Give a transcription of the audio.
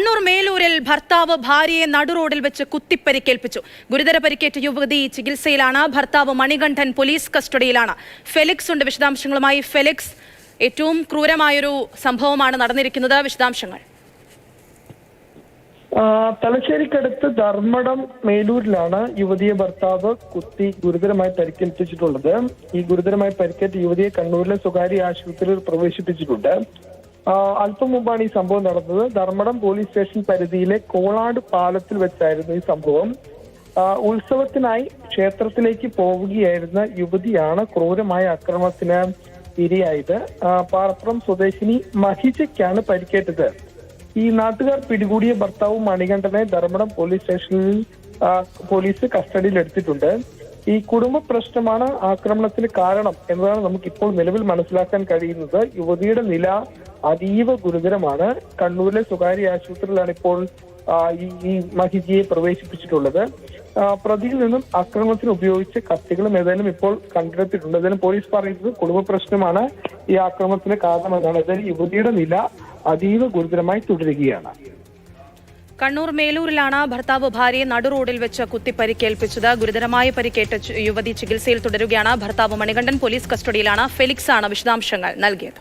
കണ്ണൂർ മേലൂരിൽ ഭർത്താവ് ഭാര്യയെ നടുറോഡിൽ വെച്ച് കുത്തിപ്പരിക്കേൽപ്പിച്ചു. ഗുരുതര പരിക്കേറ്റ യുവതി ചികിത്സയിലാണ്. ഭർത്താവ് മണികണ്ഠൻ പോലീസ് കസ്റ്റഡിയിലാണ്. ഫെലിക്സ് ഉണ്ട് വിശദാംശങ്ങളുമായി. ഫെലിക്സ്, ഏറ്റവും ക്രൂരമായൊരു സംഭവമാണ് നടന്നിരിക്കുന്നത്. വിശദാംശങ്ങൾ. തലശ്ശേരിക്കടുത്ത് ധർമ്മടം മേലൂരിലാണ് യുവതിയെ ഭർത്താവ് കുത്തി ഗുരുതരമായി പരിക്കേൽപ്പിച്ചിട്ടുള്ളത്. ഈ ഗുരുതരമായി പരിക്കേറ്റ യുവതിയെ കണ്ണൂരിലെ സ്വകാര്യ ആശുപത്രിയിൽ പ്രവേശിപ്പിച്ചിട്ടുണ്ട്. അല്പം മുമ്പാണ് ഈ സംഭവം നടന്നത്. ധർമ്മടം പോലീസ് സ്റ്റേഷൻ പരിധിയിലെ കോളാട് പാലത്തിൽ വെച്ചായിരുന്നു ഈ സംഭവം. ഉത്സവത്തിനായി ക്ഷേത്രത്തിലേക്ക് പോവുകയായിരുന്ന യുവതിയാണ് ക്രൂരമായ ആക്രമണത്തിന് ഇരയായത്. പാറപ്പുറം സ്വദേശിനി മഹിജയ്ക്കാണ് പരിക്കേറ്റത്. ഈ നാട്ടുകാർ പിടികൂടിയ ഭർത്താവ് മണികണ്ഠനെ ധർമ്മടം പോലീസ് സ്റ്റേഷനിൽ പോലീസ് കസ്റ്റഡിയിൽ എടുത്തിട്ടുണ്ട്. ഈ കുടുംബ പ്രശ്നമാണ് ആക്രമണത്തിന് കാരണം എന്നതാണ് നമുക്കിപ്പോൾ നിലവിൽ മനസ്സിലാക്കാൻ കഴിയുന്നത്. യുവതിയുടെ നില അതീവ ഗുരുതരമാണ്. കണ്ണൂരിലെ സ്വകാര്യ ആശുപത്രിയിലാണ് ഇപ്പോൾ ഈ മഹിജിയെ പ്രവേശിപ്പിച്ചിട്ടുള്ളത്. പ്രതിയിൽ നിന്നും ആക്രമണത്തിന് ഉപയോഗിച്ച കത്തികളും ഏതായാലും ഇപ്പോൾ കണ്ടെടുത്തിട്ടുണ്ട്. ഏതായാലും പോലീസ് പറയുന്നത് കുടുംബ പ്രശ്നമാണ് ഈ ആക്രമണത്തിന് കാരണമെന്നാണ്. ഏതായാലും യുവതിയുടെ നില അതീവ ഗുരുതരമായി തുടരുകയാണ്. കണ്ണൂർ മേലൂരിലാണ് ഭർത്താവ് ഭാര്യയെ നടുറോഡിൽ വെച്ച് കുത്തിപ്പരിക്കേൽപ്പിച്ചത്. ഗുരുതരമായി പരിക്കേറ്റ യുവതി ചികിത്സയിൽ തുടരുകയാണ്. ഭർത്താവ് മണികണ്ഠൻ പോലീസ് കസ്റ്റഡിയിലാണ്. ഫെലിക്സ് ആണ് വിശദാംശങ്ങൾ നൽകിയത്.